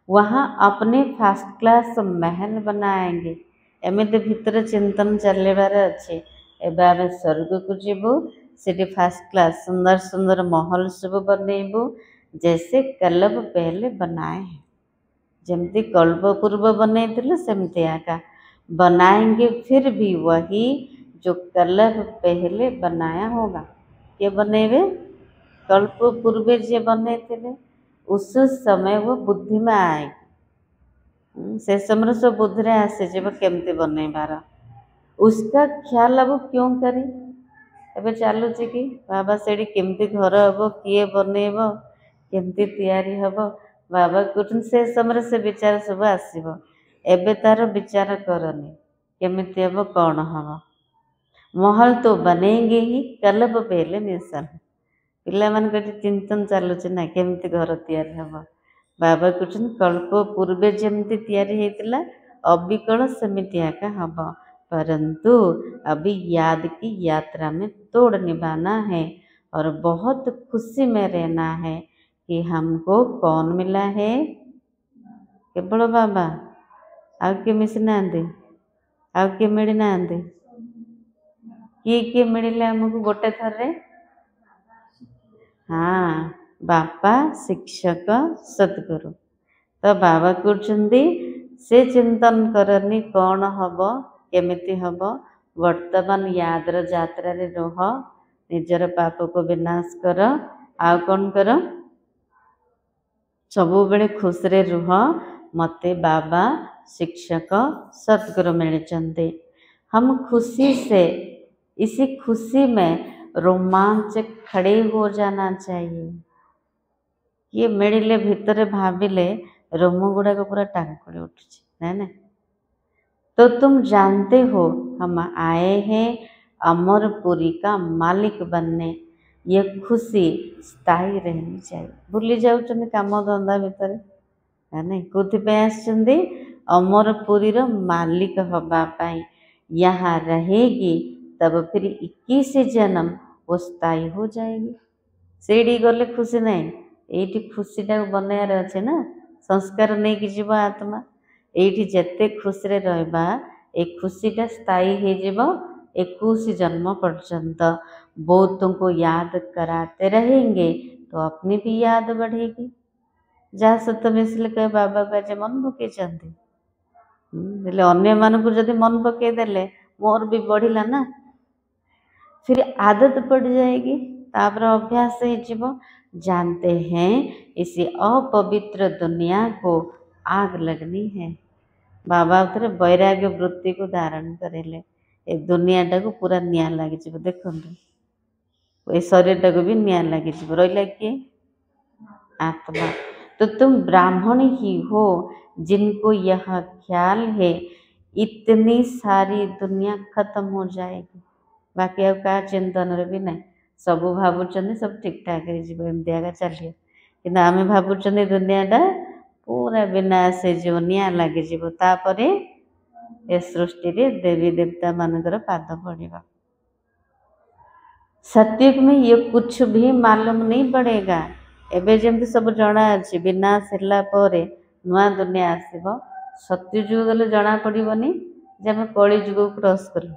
वहाँ अपने फर्स्ट क्लास महल बनाएंगे एमती भितर चिंतन चलबार अच्छे एवं आम स्वर्ग को जीवु से फर्स्ट क्लास सुंदर सुंदर महल सब बनइबू जैसे कल्ब पहले बनाए हैं जमती कल्प पूर्व बनते सेमती आका बनाएंगे फिर भी वही जो कल्प पहले बनाया होगा के बनेबे कल्प पूर्वे जे बने थे उस समय वो बुद्धि में आएगी से समय सब बुद्धि आसे जब केमती बनइबार उसका ख्याल अब क्यों करें एबे चलुची कि बाबा से केमती घर हम किए बनइब केमती तैयारी हम बाबा कहते से समय से विचार सब आसब एबे तार विचार करनी केमिति हम कौन हम महल तो बनेंगे ही कल्प पहले मिसल पिला मान चिंतन चलुची ना केमती घर तैयारी हम बाबा कहते कल्प पूर्वे जमती तैयारी होता अविकल सेमिति आका हम परंतु अभी याद की यात्रा में तोड़ निभाना है और बहुत खुशी में रहना है कि हमको कौन मिला है केवल बाबा आउ किए मिसी ना आउ किए मिली ना किए मिले आमको गोटे थर हाँ बापा शिक्षक सद्गुरु तो बाबा कहते से चिंतन करनी कौन हब केमिति हब वर्तमान यादर यात्रा रे रह निजर पाप को विनाश कर आ कौन कर सबु बेले खुश रे रुह मते बाबा शिक्षक सद्गुरु मिलचंदे। हम खुशी से इसी खुशी में रोमांच खड़े हो जाना चाहिए। ये मिले भितर भाविले रोम गुड़ाक पूरा टांकुड़ी उठुଛି ना। तो तुम जानते हो हम आए हैं अमरपुरी का मालिक बनने। ये खुशी स्थायी रहनी चाहिए। भूली जाऊँ काम धंदा भितर है ना कौन आसछंदी अमरपुरी रो मालिक हवा पाई। यहाँ रहेगी तब फिर 21 जन्म वो स्थायी हो जाएगी। सीढ़ी गले खुशी नहीं ये खुशीटा बनैयार अच्छे ना संस्कार नहीं कि जीव आत्मा ये जेते खुशी रे रहबा ए खुशीटा स्थायी हो जीव 21 जन्म पर्यंत। वो तुमको याद कराते रहेंगे तो अपनी भी याद बढ़ेगी। जहाँ सत मिसले कहे बाबा को आज मन पकई अन्य मानक जदि मन पकई देले मोर भी बढ़िला ना। फिर आदत पड़ जाएगी तापर अभ्यास हो। जानते हैं इसी अपवित्र दुनिया को आग लगनी है। बाबा उतरे वैराग्य वृत्ति को धारण करेले ए दुनियाटा को पूरा निया लगी देखो ये शरीरटा को भी निया लगी रहा किए आत्मा। तो तुम ब्राह्मण ही हो जिनको यह ख्याल है इतनी सारी दुनिया खत्म हो जाएगी। बाकी अब क्या चिंतन भी नहीं सबू भावुं सब ठीक ठाक एमती चलिए कि आम भावुं दुनियाटा पूरा विनाश हो निया लगी तापरे ए सृष्टि रे देवी देवता मानकर पाद पड़ेगा। सत्युग में ये कुछ भी मालूम नहीं पड़ेगा। एबे जमती सब जना अच्छी विनाश होला परे नुआ दुनिया आसीबो। सत्युग गले जना पड़िबनी जे आम कली जुग क्रॉस कर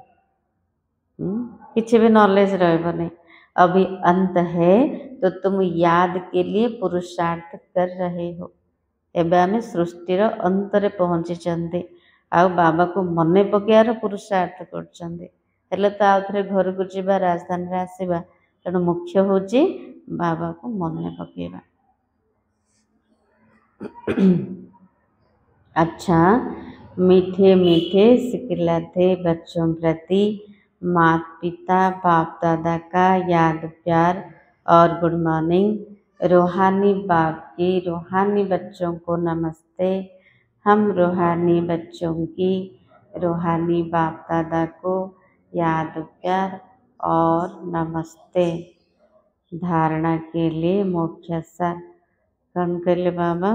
किसी भी नॉलेज रहबनी। अभी अंत है तो तुम याद के लिए पुरुषार्थ कर रहे हो। एबे आम सृष्टिर अंतरे पहुँची आ बाबा को मने पकेयार पुरुषार्थ कर तो आउ थे घर को जीवा राजधानी आसवा तेणु मुख्य हूँ बाबा को मने पकेबा। अच्छा मीठे मीठे सिखलाते बच्चों प्रति माता पिता बाप दादा का याद प्यार और गुड मॉर्निंग। रूहानी बाप की रूहानी बच्चों को नमस्ते। हम रूहानी बच्चों की रूहानी बाप दादा को याद प्यार और नमस्ते। धारणा के लिए मुख्य सार कौन कर ले बाबा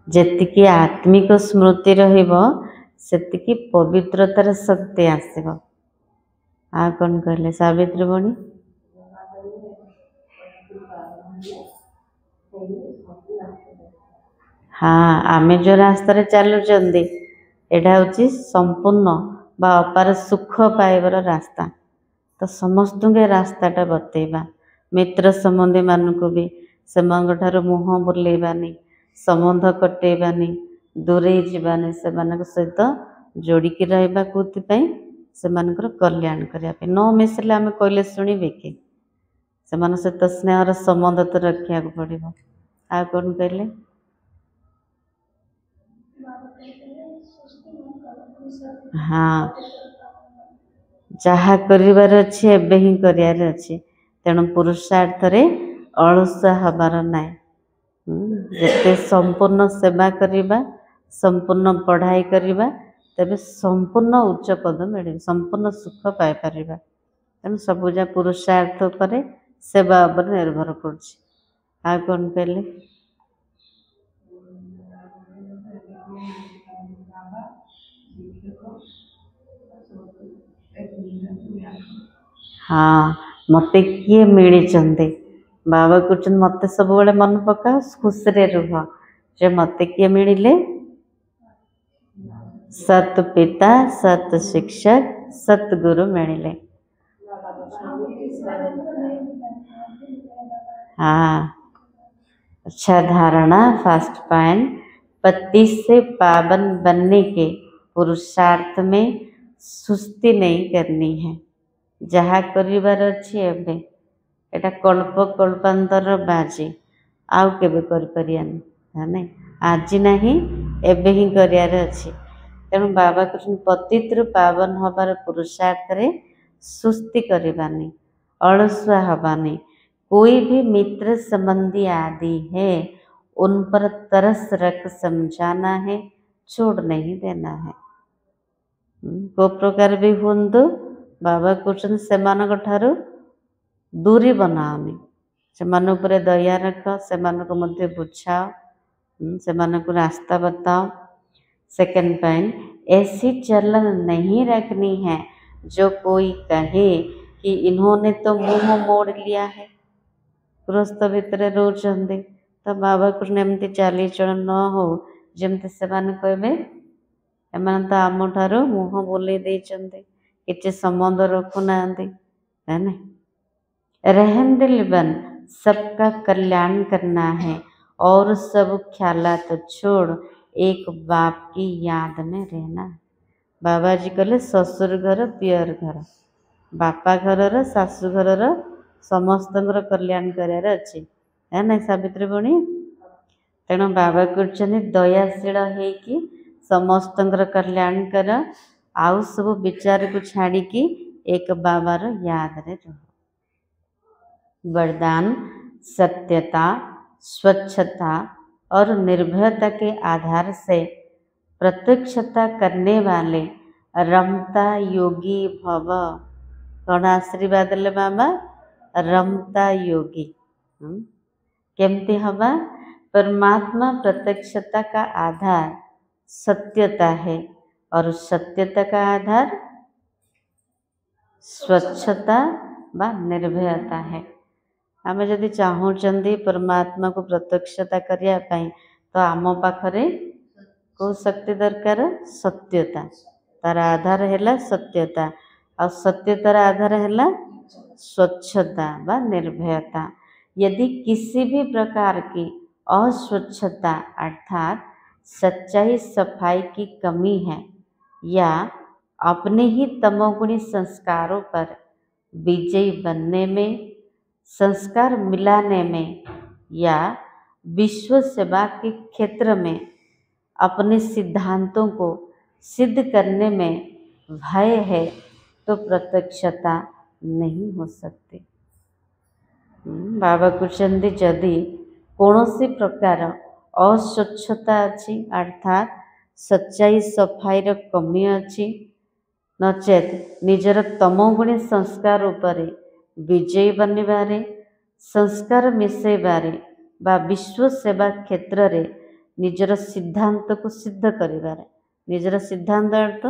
जेतिकी आत्मिक स्मृति रहिबो सेतिकी पवित्रतार शक्ति आसीबो। आ कौन कहले सावित्री बणी हाँ आमे जो रास्ता चलुचंदी एटा हूँ संपूर्ण बा अपार सुख पाइबार रास्ता। तो समस्त के रास्ताटा बतेबा मित्र संबंधी मानक भी से मुह बुलेबानी संबंध कटेबानी दूरे जावानी से सहित जोड़िकी रहा कौन से कल्याण करने न मिसले आम कहले शुणे कि से सहित स्नेहर संबंध तो रखा पड़ो। आ कौन कहले हाँ जहा करिवार अच्छे एबे ही करियार अच्छे तेणु पुरुषार्थ रे अलसा हबार नाई। जिते संपूर्ण सेवा करिबा संपूर्ण पढ़ाई करिबा तेबे संपूर्ण उच्च पद मिले संपूर्ण सुख पाई परिबा। तेणु सबुजा पुरुषार्थ करे सेवा पर निर्भर करछि। आ कौन कहले हाँ मते किए मिली बाबा कहते मत सब बड़े मन पका खुश रे रुह जे मते किए मिले सत पिता सत शिक्षक सत गुरु मिले। हाँ, अच्छा धारणा। फर्स्ट पॉइंट, पति से पावन बनने के पुरुषार्थ में सुस्ती नहीं करनी है। जहाँ करिबार अछि एबे, एटा कल्प कल्पांतर बाजी, आउ केबे करि परियानी है नहीं। आज नहीं एबे ही करियार अछि। तेणु बाबा कहते पतित्र पावन हबार पुरुषार्थ रे सुस्ती करबानी, अलसुआ हबानी। कोई भी मित्र संबंधी आदि है उन पर तरस रख समझाना है, छोड़ नहीं देना है। को प्रकार भी हुंतु बाबा कहते सेमानक ठारू दूरी बनाओनी, सेमान उपरे दया रख, सेमानक मध्य बुझाओ, सेमानक रास्ता बताओ। सेकंड पॉइंट, ऐसी चलन नहीं रखनी है जो कोई कहे कि इन्होंने तो मुंह मोड़ लिया है। गृहस्थ भितर रोचंदी तो बाबा कृष्ण एमती चाली चलन न हो जमती सेमाने कहबे एमाने तो आम ठारू मुंह बोले देचंदी, किछि संबंध रखु नांदी, है नहीं। रहम दिल बन सबका कल्याण करना है और सब ख्यालात छोड़ एक बाप की याद में रहना। बाबा जी कहले ससुर घर पियर घर, बापा घर सासू घर समस्त कल्याण करार अच्छे, है ना सावित्री भणी। तेणु बाबा कहते दयाशील है समस्त कल्याण कर, आउ सब विचार को छाड़ी एक बाबार याद रे रहो। वरदान, सत्यता, स्वच्छता और निर्भयता के आधार से प्रत्यक्षता करने वाले रमता योगी भव। कौन आशीर्वाद ले बाबा? रमता योगी। केमती हवा? परमात्मा प्रत्यक्षता का आधार सत्यता है और सत्यता का आधार स्वच्छता व निर्भयता है। आमे जदि चाहूचंदी परमात्मा को प्रत्यक्षता करिया पई तो आम पाखरे को शक्ति दरकार? सत्यता। तार आधार है सत्यता और सत्यतार आधार है स्वच्छता व निर्भयता। यदि किसी भी प्रकार की अस्वच्छता अर्थात सच्चाई सफाई की कमी है या अपने ही तमोगुणी संस्कारों पर विजयी बनने में, संस्कार मिलाने में या विश्व सेवा के क्षेत्र में अपने सिद्धांतों को सिद्ध करने में भय है तो प्रत्यक्षता नहीं हो सकती। बाबा कहते जदि कौनसी प्रकार अस्वच्छता अच्छी अर्थात सच्चाई सफाईर कमी अच्छी नचेत निजर तमोगुणी संस्कार उपरे विजयी बनबारे, संस्कार मिसेबारे बा विश्व सेवा क्षेत्र रे निजर सिद्धांत को सिद्ध करिबारे, निजर सिद्धांत अर्थ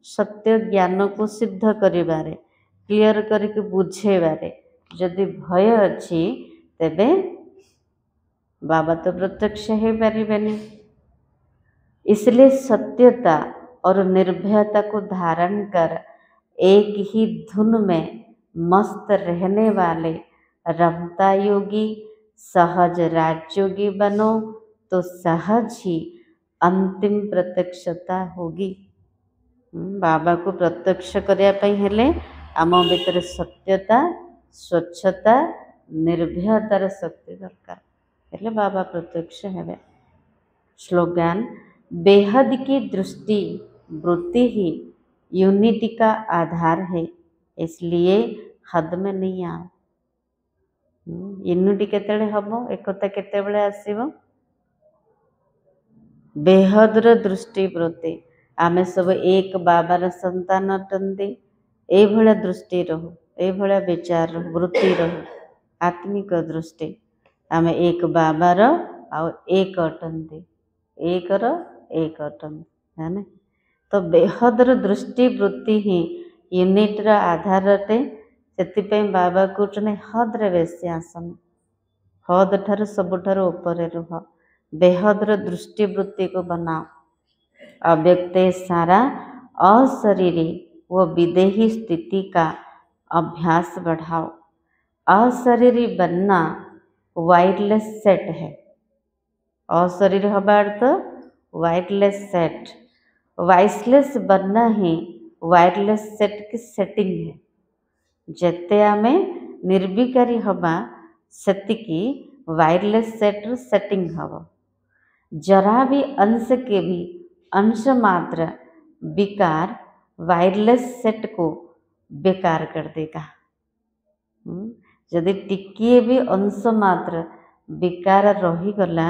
सत्य ज्ञान को सिद्ध करिबारे, क्लियर करके बुझेबारे जदि भय अच्छी तेबे बाबा तो प्रत्यक्ष है पारिबेनी। इसलिए सत्यता और निर्भयता को धारण कर एक ही धुन में मस्त रहने वाले रमता योगी सहज राजयोगी बनो तो सहज ही अंतिम प्रत्यक्षता होगी। बाबा को प्रत्यक्ष करने पई हेले आम भीतर सत्यता, स्वच्छता, निर्भयतार शक्ति दरकार, हेले बाबा प्रत्यक्ष हेबे। स्लोगान, बेहद की दृष्टि वृत्ति ही यूनिटी का आधार है, इसलिए हद में नहीं आओ। यूनिटी केतेबेले हबो, एकता केतेबेले आसीबो? बेहदर दृष्टि वृत्ति, आमे सब एक बाबार संतान अटंती, ए भला दृष्टि रहो, ए भला विचार रहो, वृत्ति रहो, आत्मिक दृष्टि। आमे एक बाबार आउ एक अटंती, एकर एक अटंती, है ना। तो बेहदर दृष्टि वृत्ति ही यूनिटर आधार अटे। से बाबा कहते हद्रे बेसी आसन, हद ठार सबुठार ऊपर रुह, बेहदर दृष्टि वृत्ति को बनाओ। अव्यक्त सारा अशरीरी व विदेही स्थिति का अभ्यास बढ़ाओ। अशरीरी बनना वायरलेस सेट है। अशरीर हवा अर्थ वायरलेस सेट। वाइसलेस बनना ही वायरलेस सेट की सेटिंग है। जेते आमे निर्विकारी हवा सेतिकी वायरलेस सेट सेटिंग हवा। जरा भी अंश के भी अंश मात्र विकार वायरलेस सेट को बेकार कर देगा। यदि टिकिए भी अंश मात्र विकार रहीगला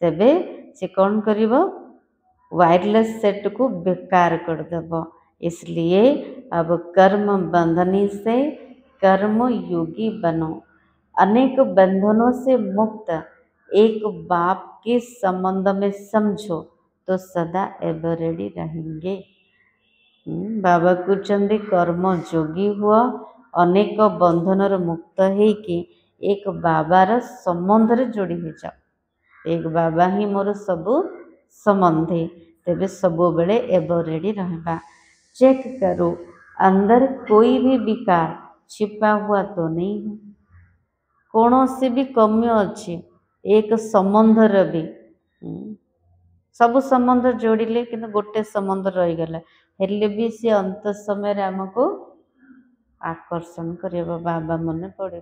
तेबे से कौन करिवो वायरलेस सेट को बेकार कर देव। इसलिए अब कर्म बंधनी से कर्म योगी बनो। अनेक बंधनों से मुक्त एक बाप के संबंध में समझो तो सदा एवर रेडी रहेंगे। बाबा कहते कर्म जोगी हुआ अनेक बंधनर मुक्त होइकी एक बाबार संबंध रे जोड़ी हो जाओ। एक बाबा ही मोर सबू संबंधी तेबे सबु बेले एवर रेडी रहबा। चेक करो अंदर कोई भी विकार छिपा हुआ तो नहीं है। कौन से भी कमी अच्छी एक संबंधर भी सब संबंध जोड़िले कि गोटे संबंध रहीगला हेल्ले भी सी अंत समय आमको आकर्षण कर बाबा मन पड़े।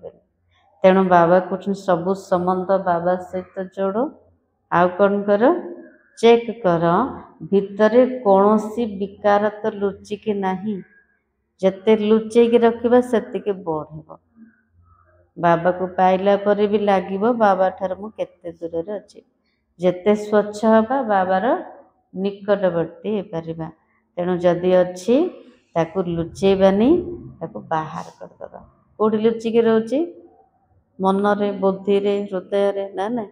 तेणु बाबा कहते सबू संबंध बाबा सहित जोड़। आउ कौन कर चेक कर भितरे कौन सी विकार तो लुचिकी नहीं। जिते लुचेकी रखा सेतिके बढ़। बाबा को पाइला पर भी लगे बाबा ठार मु केते दूर अच्छी। जेते स्वच्छ हवा बाबार निकटवर्ती हो पारिबा। तेणु जदि अच्छी ताकू लुचेबानी ताकू बाहर करदबा। कोठी लुचिकी रोचे मनरे बुद्धि रे हृदय रे ना ना।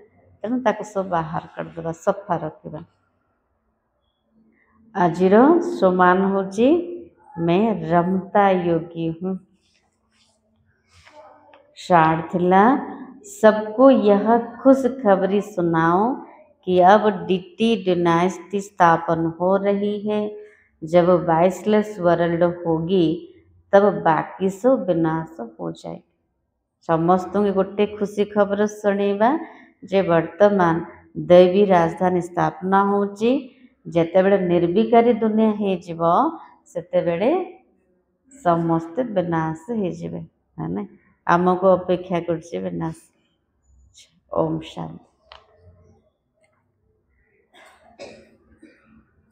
तेणु ताकू सब बाहर करदबा सफा रखा। आजिर सोमान होची मैं रमता योगी हूँ। शार थिला सबको यह खुशखबरी सुनाओ कि अब डीटी डिनाइस्टी स्थापन हो रही है। जब वाइसलेस वर्ल्ड होगी तब बाकी सब विनाश हो जाए। समस्त गोटे खुशी खबर शुणा जे वर्तमान दैवी राजधानी स्थापना होची। जेतेबेले निर्विकारी दुनिया हो जिवो सेतेबेले समस्त विनाश हो जिवे। आमको अपेक्षा करछे विनाश। ओम शांति।